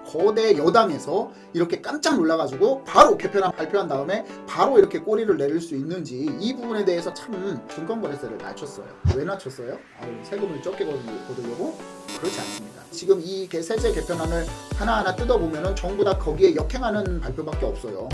거대 여당에서 이렇게 깜짝 놀라가지고 바로 개편안 발표한 다음에 바로 이렇게 꼬리를 내릴 수 있는지, 이 부분에 대해서 참 증권거래세를 낮췄어요. 왜 낮췄어요? 세금을 적게 거두려고? 그렇지 않습니다. 지금 이 세제 개편안을 하나하나 뜯어보면은 전부 다 거기에 역행하는 발표밖에 없어요.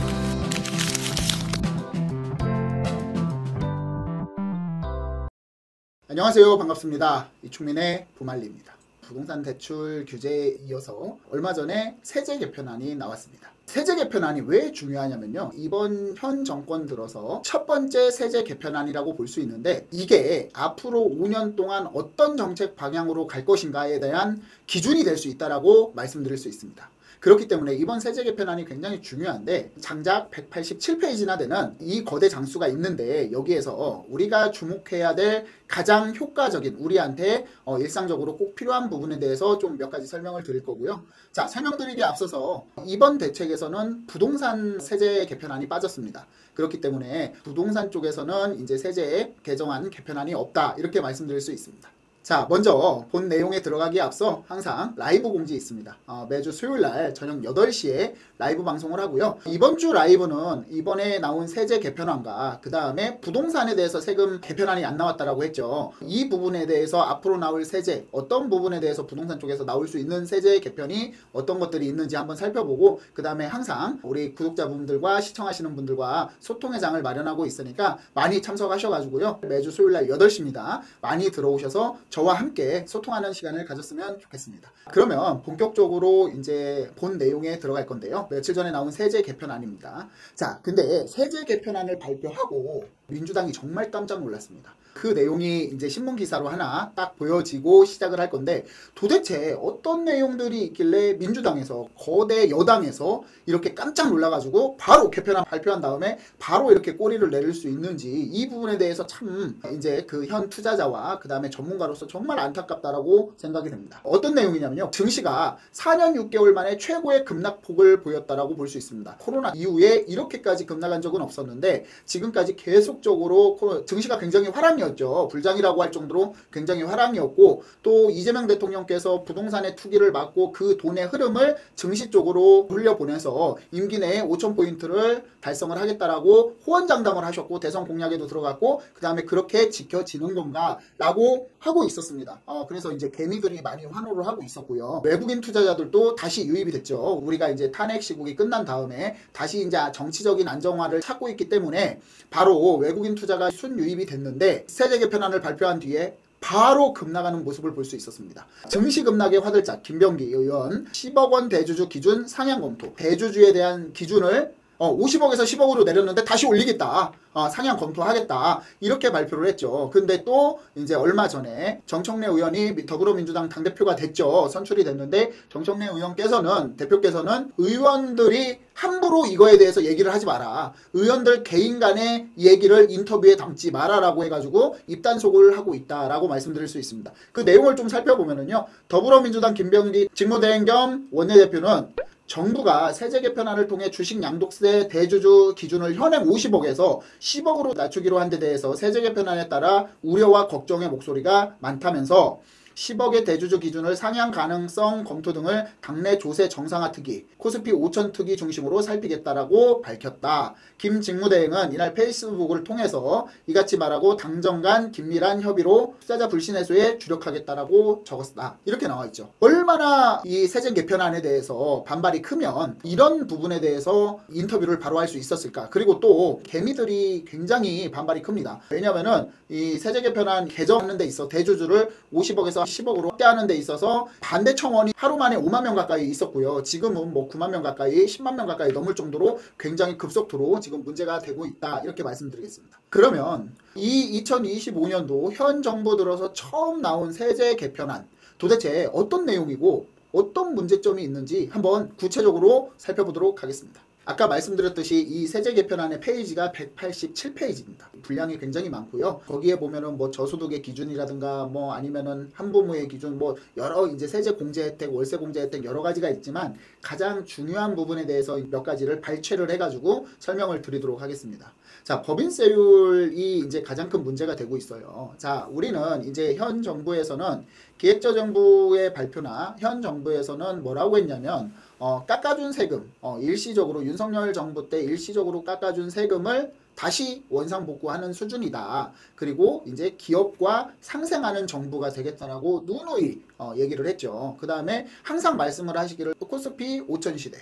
안녕하세요. 반갑습니다. 이충민의 부말리입니다. 부동산 대출 규제에 이어서 얼마 전에 세제 개편안이 나왔습니다. 세제 개편안이 왜 중요하냐면요, 이번 현 정권 들어서 첫 번째 세제 개편안이라고 볼 수 있는데, 이게 앞으로 5년 동안 어떤 정책 방향으로 갈 것인가에 대한 기준이 될 수 있다고 말씀드릴 수 있습니다. 그렇기 때문에 이번 세제 개편안이 굉장히 중요한데, 장작 187페이지나 되는 이 거대 장수가 있는데, 여기에서 우리가 주목해야 될 가장 효과적인, 우리한테 일상적으로 꼭 필요한 부분에 대해서 좀 몇 가지 설명을 드릴 거고요. 자, 설명드리기에 앞서서 이번 대책에서는 부동산 세제 개편안이 빠졌습니다. 그렇기 때문에 부동산 쪽에서는 이제 세제 개정안 개편안이 없다, 이렇게 말씀드릴 수 있습니다. 자, 먼저 본 내용에 들어가기에 앞서 항상 라이브 공지 있습니다. 매주 수요일날 저녁 8시에 라이브 방송을 하고요. 이번 주 라이브는 이번에 나온 세제 개편안과 그 다음에 부동산에 대해서 세금 개편안이 안 나왔다라고 했죠. 이 부분에 대해서 앞으로 나올 세제, 어떤 부분에 대해서 부동산 쪽에서 나올 수 있는 세제 개편이 어떤 것들이 있는지 한번 살펴보고, 그 다음에 항상 우리 구독자분들과 시청하시는 분들과 소통의 장을 마련하고 있으니까 많이 참석하셔가지고요. 매주 수요일날 8시입니다. 많이 들어오셔서 저와 함께 소통하는 시간을 가졌으면 좋겠습니다. 그러면 본격적으로 이제 본 내용에 들어갈 건데요. 며칠 전에 나온 세제 개편안입니다. 자, 근데 세제 개편안을 발표하고 민주당이 정말 깜짝 놀랐습니다. 그 내용이 이제 신문 기사로 하나 딱 보여지고 시작을 할 건데, 도대체 어떤 내용들이 있길래 민주당에서, 거대 여당에서 이렇게 깜짝 놀라가지고 바로 개편안 발표한 다음에 바로 이렇게 꼬리를 내릴 수 있는지, 이 부분에 대해서 참 이제 그 현 투자자와 그 다음에 전문가로서 정말 안타깝다라고 생각이 됩니다. 어떤 내용이냐면요, 증시가 4년 6개월 만에 최고의 급락폭을 보였다라고 볼 수 있습니다. 코로나 이후에 이렇게까지 급락한 적은 없었는데, 지금까지 계속적으로 증시가 굉장히 화랑이었죠. 불장이라고 할 정도로 굉장히 화랑이었고, 또 이재명 대통령께서 부동산의 투기를 막고 그 돈의 흐름을 증시 쪽으로 돌려보내서 임기 내에 5,000포인트를 달성을 하겠다라고 호언장담을 하셨고, 대선 공약에도 들어갔고, 그 다음에 그렇게 지켜지는 건가 라고 하고 있었습니다. 그래서 이제 개미들이 많이 환호를 하고 있었고요. 외국인 투자자들도 다시 유입이 됐죠. 우리가 이제 탄핵 시국이 끝난 다음에 다시 이제 정치적인 안정화를 찾고 있기 때문에 바로 외국인 투자가 순유입이 됐는데, 세제 개편안을 발표한 뒤에 바로 급락하는 모습을 볼 수 있었습니다. 증시 급락의 화들짝, 김병기 의원 10억 원 대주주 기준 상향 검토, 대주주에 대한 기준을 50억에서 10억으로 내렸는데 다시 올리겠다, 상향 검토하겠다, 이렇게 발표를 했죠. 근데 또 이제 얼마 전에 정청래 의원이 더불어민주당 당대표가 됐죠. 선출이 됐는데, 정청래 의원께서는, 대표께서는 의원들이 함부로 이거에 대해서 얘기를 하지 마라, 의원들 개인 간의 얘기를 인터뷰에 담지 마라라고 해가지고 입단속을 하고 있다라고 말씀드릴 수 있습니다. 그 내용을 좀 살펴보면은요, 더불어민주당 김병기 직무대행 겸 원내대표는 정부가 세제 개편안을 통해 주식 양도세 대주주 기준을 현행 50억에서 10억으로 낮추기로 한 데 대해서 세제 개편안에 따라 우려와 걱정의 목소리가 많다면서 10억의 대주주 기준을 상향 가능성 검토 등을 당내 조세 정상화 특위, 코스피 5천 특위 중심으로 살피겠다라고 밝혔다. 김 직무대행은 이날 페이스북을 통해서 이같이 말하고 당정 간 긴밀한 협의로 투자자 불신 해소에 주력하겠다라고 적었다, 이렇게 나와 있죠. 얼마나 이 세제 개편안에 대해서 반발이 크면 이런 부분에 대해서 인터뷰를 바로 할 수 있었을까. 그리고 또 개미들이 굉장히 반발이 큽니다. 왜냐면은 이 세제 개편안 개정하는 데 있어 대주주를 50억에서 10억으로 확대하는 데 있어서 반대 청원이 하루 만에 5만 명 가까이 있었고요. 지금은 뭐 9만 명 가까이, 10만 명 가까이 넘을 정도로 굉장히 급속도로 지금 문제가 되고 있다, 이렇게 말씀드리겠습니다. 그러면 이 2025년도 현 정부 들어서 처음 나온 세제 개편안, 도대체 어떤 내용이고 어떤 문제점이 있는지 한번 구체적으로 살펴보도록 하겠습니다. 아까 말씀드렸듯이 이 세제 개편안의 페이지가 187페이지입니다. 분량이 굉장히 많고요. 거기에 보면은 뭐 저소득의 기준이라든가 뭐 아니면은 한부모의 기준, 뭐 여러 이제 세제 공제 혜택, 월세 공제 혜택 여러 가지가 있지만, 가장 중요한 부분에 대해서 몇 가지를 발췌를 해가지고 설명을 드리도록 하겠습니다. 자, 법인세율이 이제 가장 큰 문제가 되고 있어요. 자, 우리는 이제 현 정부에서는 기획재정부의 발표나 현 정부에서는 뭐라고 했냐면 깎아준 세금, 일시적으로 윤석열 정부 때 일시적으로 깎아준 세금을 다시 원상복구하는 수준이다. 그리고 이제 기업과 상생하는 정부가 되겠다라고 누누이 얘기를 했죠. 그 다음에 항상 말씀을 하시기를 코스피 5000 시대,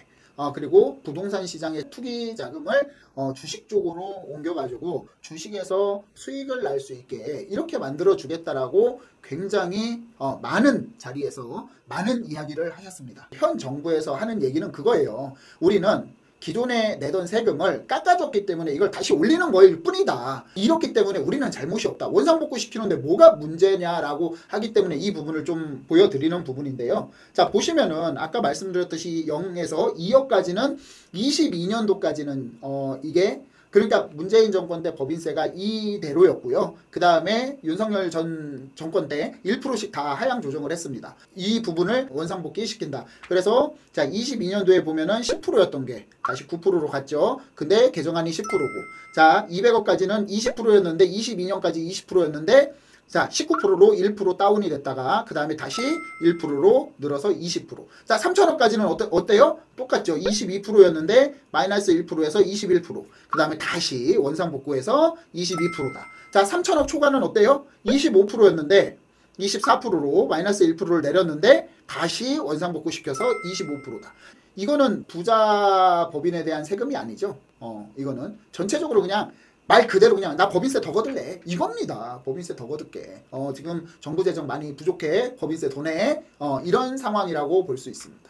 그리고 부동산 시장의 투기 자금을 주식 쪽으로 옮겨가지고 주식에서 수익을 날 수 있게 이렇게 만들어 주겠다라고 굉장히 많은 자리에서 많은 이야기를 하셨습니다. 현 정부에서 하는 얘기는 그거예요. 우리는 기존에 내던 세금을 깎아줬기 때문에 이걸 다시 올리는 거일 뿐이다. 이렇기 때문에 우리는 잘못이 없다. 원상복구 시키는데 뭐가 문제냐라고 하기 때문에 이 부분을 좀 보여드리는 부분인데요. 자, 보시면은 아까 말씀드렸듯이 0에서 2억까지는 22년도까지는 이게 그러니까 문재인 정권 때 법인세가 이대로였고요. 그 다음에 윤석열 전 정권 때 1%씩 다 하향 조정을 했습니다. 이 부분을 원상복귀 시킨다. 그래서 자 22년도에 보면은 10%였던 게 다시 9%로 갔죠. 근데 개정안이 10%고 자 200억까지는 20%였는데 22년까지 20%였는데 자 19%로 1% 다운이 됐다가 그 다음에 다시 1%로 늘어서 20%. 자 3천억까지는 어때요? 똑같죠. 22%였는데 마이너스 1%에서 21%. 그 다음에 다시 원상복구해서 22%다. 자 3천억 초과는 어때요? 25%였는데 24%로 마이너스 1%를 내렸는데 다시 원상복구 시켜서 25%다. 이거는 부자 법인에 대한 세금이 아니죠. 이거는 전체적으로 그냥 말 그대로 그냥 나 법인세 더 거둘래 이겁니다. 법인세 더 거둘게. 지금 정부 재정 많이 부족해. 법인세 더 내. 이런 상황이라고 볼 수 있습니다.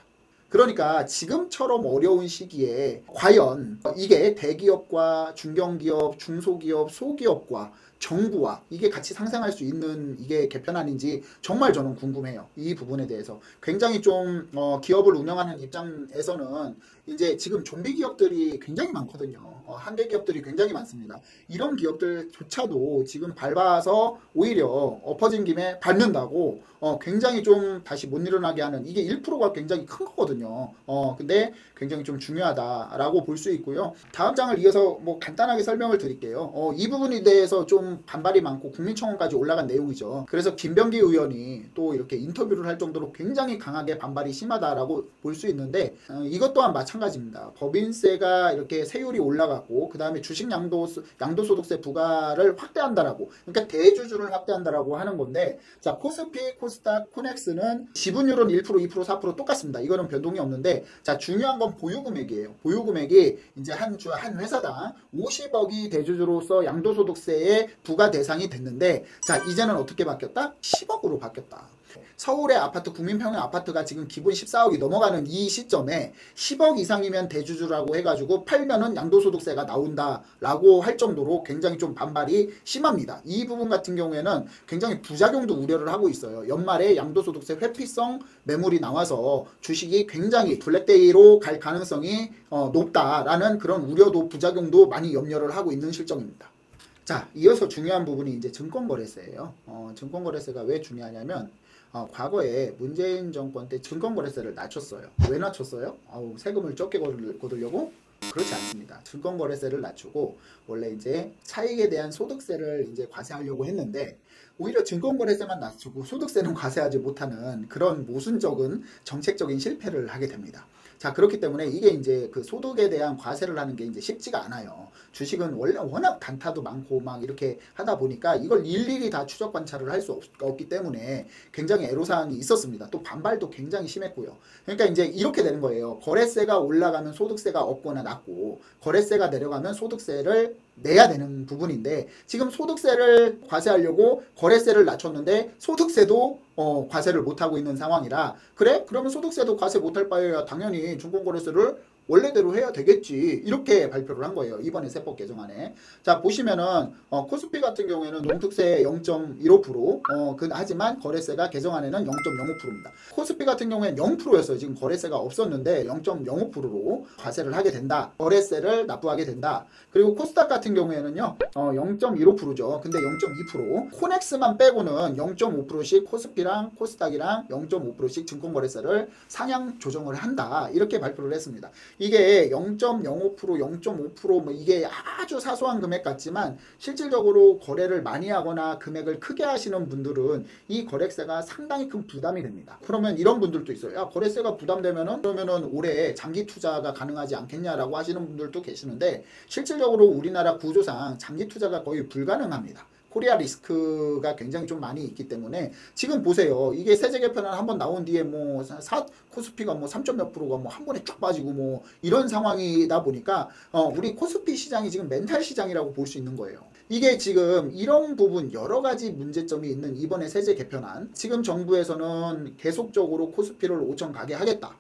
그러니까 지금처럼 어려운 시기에 과연 이게 대기업과 중견기업, 중소기업, 소기업과 정부와 이게 같이 상생할 수 있는 이게 개편안인지 정말 저는 궁금해요. 이 부분에 대해서 굉장히 좀 기업을 운영하는 입장에서는 이제 지금 좀비 기업들이 굉장히 많거든요. 한계 기업들이 굉장히 많습니다. 이런 기업들조차도 지금 밟아서 오히려 엎어진 김에 밟는다고 굉장히 좀 다시 못 일어나게 하는 이게 1%가 굉장히 큰 거거든요. 근데 굉장히 좀 중요하다라고 볼 수 있고요. 다음 장을 이어서 뭐 간단하게 설명을 드릴게요. 이 부분에 대해서 좀 반발이 많고 국민청원까지 올라간 내용이죠. 그래서 김병기 의원이 또 이렇게 인터뷰를 할 정도로 굉장히 강하게 반발이 심하다라고 볼 수 있는데 이것 또한 마찬가지입니다. 법인세가 이렇게 세율이 올라가고 그 다음에 주식 양도소득세 부과를 확대한다라고 그러니까 대주주를 확대한다라고 하는 건데 자 코스피, 코스닥, 코넥스는 지분율은 1%, 2%, 4% 똑같습니다. 이거는 변동이 없는데 자 중요한 건 보유금액이에요. 보유금액이 이제 한 회사당 50억이 대주주로서 양도소득세에 부과 대상이 됐는데 자 이제는 어떻게 바뀌었다? 10억으로 바뀌었다. 서울의 아파트, 국민평형 아파트가 지금 기본 14억이 넘어가는 이 시점에 10억 이상이면 대주주라고 해가지고 팔면은 양도소득세가 나온다라고 할 정도로 굉장히 좀 반발이 심합니다. 이 부분 같은 경우에는 굉장히 부작용도 우려를 하고 있어요. 연말에 양도소득세 회피성 매물이 나와서 주식이 굉장히 블랙데이로 갈 가능성이 높다라는 그런 우려도 부작용도 많이 염려를 하고 있는 실정입니다. 자, 이어서 중요한 부분이 이제 증권거래세예요. 증권거래세가 왜 중요하냐면 과거에 문재인 정권 때 증권거래세를 낮췄어요. 왜 낮췄어요? 세금을 적게 거두려고? 그렇지 않습니다. 증권거래세를 낮추고 원래 이제 차익에 대한 소득세를 이제 과세하려고 했는데 오히려 증권거래세만 낮추고 소득세는 과세하지 못하는 그런 모순적인 정책적인 실패를 하게 됩니다. 자 그렇기 때문에 이게 이제 그 소득에 대한 과세를 하는 게 이제 쉽지가 않아요. 주식은 원래 워낙 단타도 많고 막 이렇게 하다 보니까 이걸 일일이 다 추적 관찰을 할 수 없기 때문에 굉장히 애로사항이 있었습니다. 또 반발도 굉장히 심했고요. 그러니까 이제 이렇게 되는 거예요. 거래세가 올라가면 소득세가 없거나 낮고 거래세가 내려가면 소득세를 내야 되는 부분인데 지금 소득세를 과세하려고 거래세를 낮췄는데 소득세도 과세를 못하고 있는 상황이라 그래? 그러면 소득세도 과세 못할 바에야 당연히 증권거래세를 원래대로 해야 되겠지 이렇게 발표를 한 거예요. 이번에 세법 개정안에. 자 보시면은 코스피 같은 경우에는 농특세 0.15% 하지만 거래세가 개정안에는 0.05%입니다. 코스피 같은 경우에는 0%였어요. 지금 거래세가 없었는데 0.05%로 과세를 하게 된다. 거래세를 납부하게 된다. 그리고 코스닥 같은 경우에는요 0.15%죠. 근데 0.2% 코넥스만 빼고는 0.5%씩 코스피 코스피랑 코스닥이랑 0.5%씩 증권거래세를 상향 조정을 한다. 이렇게 발표를 했습니다. 이게 0.05%, 0.5% 뭐 이게 아주 사소한 금액 같지만 실질적으로 거래를 많이 하거나 금액을 크게 하시는 분들은 이 거래세가 상당히 큰 부담이 됩니다. 그러면 이런 분들도 있어요. 야, 거래세가 부담되면은 그러면은 올해 장기 투자가 가능하지 않겠냐라고 하시는 분들도 계시는데 실질적으로 우리나라 구조상 장기 투자가 거의 불가능합니다. 코리아 리스크가 굉장히 좀 많이 있기 때문에 지금 보세요. 이게 세제 개편안 한번 나온 뒤에 뭐 코스피가 뭐 3점 몇 프로가 뭐 한 번에 쭉 빠지고 뭐 이런 상황이다 보니까 우리 코스피 시장이 지금 멘탈 시장이라고 볼 수 있는 거예요. 이게 지금 이런 부분 여러 가지 문제점이 있는 이번에 세제 개편안, 지금 정부에서는 계속적으로 코스피를 5천 가게 하겠다.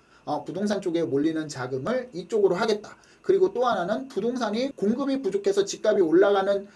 부동산 쪽에 몰리는 자금을 이쪽으로 하겠다. 그리고 또 하나는 부동산이 공급이 부족해서 집값이 올라가는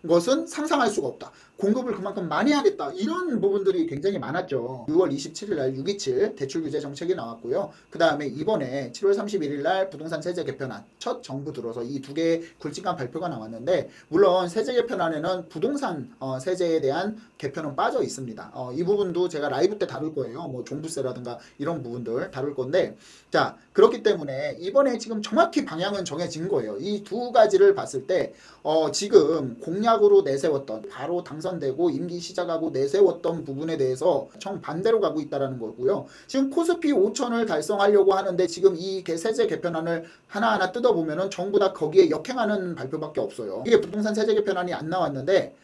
것은 상상할 수가 없다. 공급을 그만큼 많이 하겠다. 이런 부분들이 굉장히 많았죠. 6월 27일 날 627 대출 규제 정책이 나왔고요. 그 다음에 이번에 7월 31일 날 부동산 세제 개편안 첫 정부 들어서 이 두 개의 굵직한 발표가 나왔는데 물론 세제 개편안에는 부동산 세제에 대한 개편은 빠져 있습니다. 이 부분도 제가 라이브 때 다룰 거예요. 뭐 종부세라든가 이런 부분들 다룰 건데 자 그렇기 때문에 이번에 지금 정확히 방향은 정해진 거예요. 이 두 가지를 봤을 때 지금 공약으로 내세웠던 바로 당선되고 임기 시작하고 내세웠던 부분에 대해서 정반대로 가고 있다는 거고요. 지금 코스피 5천을 달성하려고 하는데 지금 이 세제 개편안을 하나하나 뜯어보면은 전부 다 거기에 역행하는 발표밖에 없어요. 이게 부동산 세제 개편안이 안 나왔는데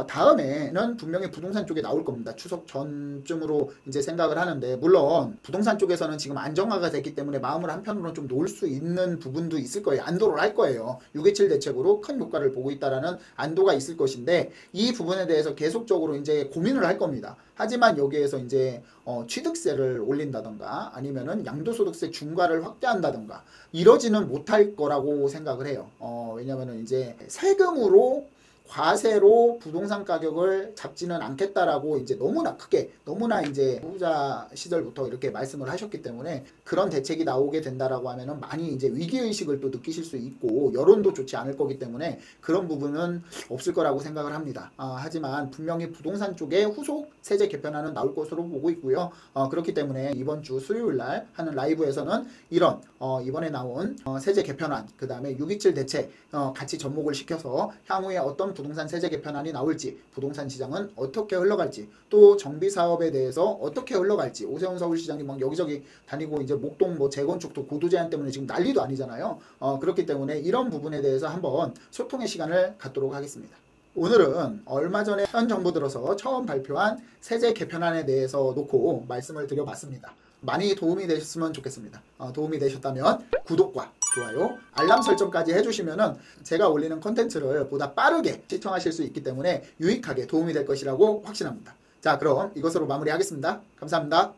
다음에는 분명히 부동산 쪽에 나올 겁니다. 추석 전쯤으로 이제 생각을 하는데 물론 부동산 쪽에서는 지금 안정화가 됐기 때문에 마음을 한편으로는 좀 놓을 수 있는 부분도 있을 거예요. 안도를 할 거예요. 627 대책으로 큰 효과를 보고 있다라는 안도가 있을 것인데 이 부분에 대해서 계속적으로 이제 고민을 할 겁니다. 하지만 여기에서 이제 취득세를 올린다던가 아니면은 양도소득세 중과를 확대한다던가 이러지는 못할 거라고 생각을 해요. 왜냐면은 이제 세금으로 과세로 부동산 가격을 잡지는 않겠다라고 이제 너무나 크게 너무나 이제 후보자 시절부터 이렇게 말씀을 하셨기 때문에 그런 대책이 나오게 된다라고 하면은 많이 이제 위기의식을 또 느끼실 수 있고 여론도 좋지 않을 거기 때문에 그런 부분은 없을 거라고 생각을 합니다. 하지만 분명히 부동산 쪽에 후속 세제 개편안은 나올 것으로 보고 있고요. 그렇기 때문에 이번 주 수요일 날 하는 라이브에서는 이런 이번에 나온 세제 개편안 그 다음에 627 대책 같이 접목을 시켜서 향후에 어떤 부동산 세제 개편안이 나올지 부동산 시장은 어떻게 흘러갈지 또 정비 사업에 대해서 어떻게 흘러갈지 오세훈 서울시장이 막 여기저기 다니고 이제 목동 뭐 재건축도 고도 제한 때문에 지금 난리도 아니잖아요. 그렇기 때문에 이런 부분에 대해서 한번 소통의 시간을 갖도록 하겠습니다. 오늘은 얼마 전에 현 정부 들어서 처음 발표한 세제 개편안에 대해서 놓고 말씀을 드려봤습니다. 많이 도움이 되셨으면 좋겠습니다. 도움이 되셨다면 구독과 좋아요, 알람 설정까지 해주시면은 제가 올리는 컨텐츠를 보다 빠르게 시청하실 수 있기 때문에 유익하게 도움이 될 것이라고 확신합니다. 자, 그럼 이것으로 마무리하겠습니다. 감사합니다.